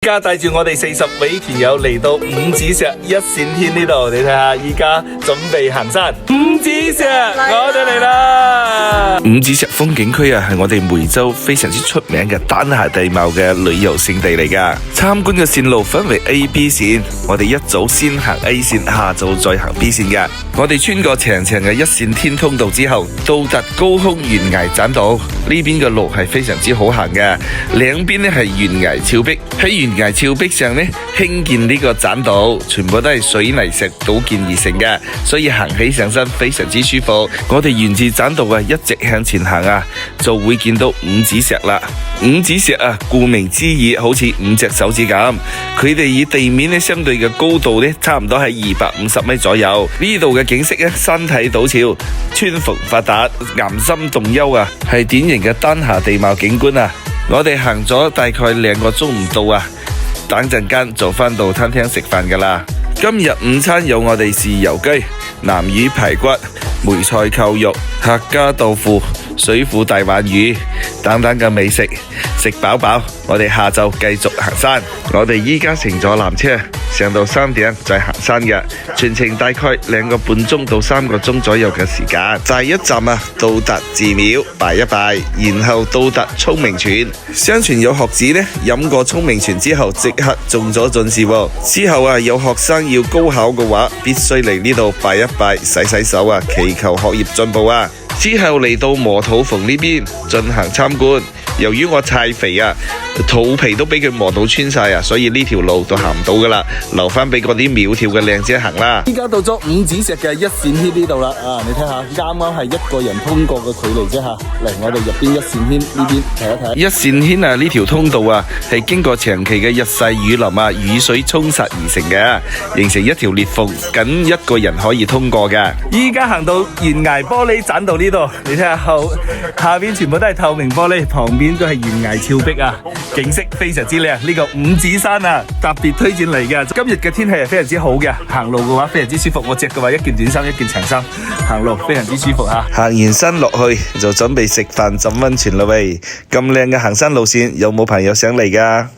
依家帶住我哋40位團友嚟到五指石一線天呢度，你睇下，依家準備行山。五指石，我哋嚟啦！五指石風景區啊，係我哋梅州非常之出名嘅丹霞地貌嘅旅遊勝地嚟噶。參觀嘅線路分為 A、B 線，我哋一早先行 A 線，下晝再行 B 線嘅。我哋穿過長長嘅一線天通道之後，到達高空懸崖棧道。呢邊嘅路係非常之好行嘅，兩邊咧係懸崖峭壁，喺懸崖峭壁上咧興建呢個棧道，全部都係水泥石組建而成嘅，所以行起上身非常之舒服。我哋沿住棧道啊，一直向前行啊，就會見到五指石啦。五指石啊，顧名之義，好似5隻手指咁，佢哋與地面咧相對嘅高度咧，差唔多係250米左右。呢度嘅景色咧，山體陡峭，川伏發達，岩深洞幽啊，係典型嘅丹霞地貌景觀啊。我哋行咗大概2個鐘唔到啊，等陣間就返到餐廳食飯噶啦。今日午餐有我哋豉油雞、南乳排骨、梅菜扣肉、客家豆腐、水庫大鯇魚等等嘅美食，食飽飽，我哋下晝繼續行山。我哋依家乘咗纜車上到山頂再行山嘅，全程大概2個半鐘到3個鐘左右嘅時間。第一站啊，到達寺廟拜一拜，然後到達聰明泉。相傳有學子呢飲過聰明泉之後即刻中咗進士喎。之後啊，有學生要高考嘅話，必須嚟呢度拜一拜，洗洗手啊，祈求學業進步啊。之後嚟到磨肚縫呢邊進行參觀。由於我太肥啊，肚皮都俾佢磨到穿晒啊，所以呢條路就行唔到噶啦，留翻俾嗰啲苗條嘅靚姐行啦。依家到咗五指石嘅一線天呢度啦，啊，你睇下，啱啱係1個人通過嘅距離啫吓。嚟，我哋入邊一線天呢邊睇一睇。一線天啊，呢條通道啊，係經過長期嘅日曬雨淋啊，雨水沖刷而成嘅，形成一條裂縫，僅1個人可以通過嘅。依家行到懸崖玻璃棧道呢度，你睇下後下邊全部都係透明玻璃，旁邊都係懸崖峭壁啊，景色非常之靚。呢個五指山啊，特別推薦嚟嘅。今日嘅天氣係非常之好嘅，行路嘅話非常之舒服。我着嘅話一件短衫一件長衫，行路非常之舒服吓。行完山落去就準備食飯浸溫泉啦喂。咁靚嘅行山路線，有冇朋友想嚟噶？